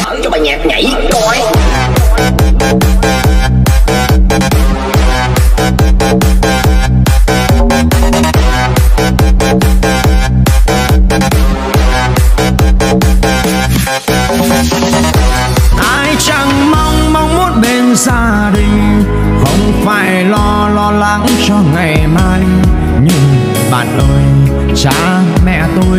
mở cho bài nhạc nhảy coi. Ai chẳng mong muốn bên gia đình, không phải lo lắng cho ngày mai, nhưng bạn ơi cha mẹ tôi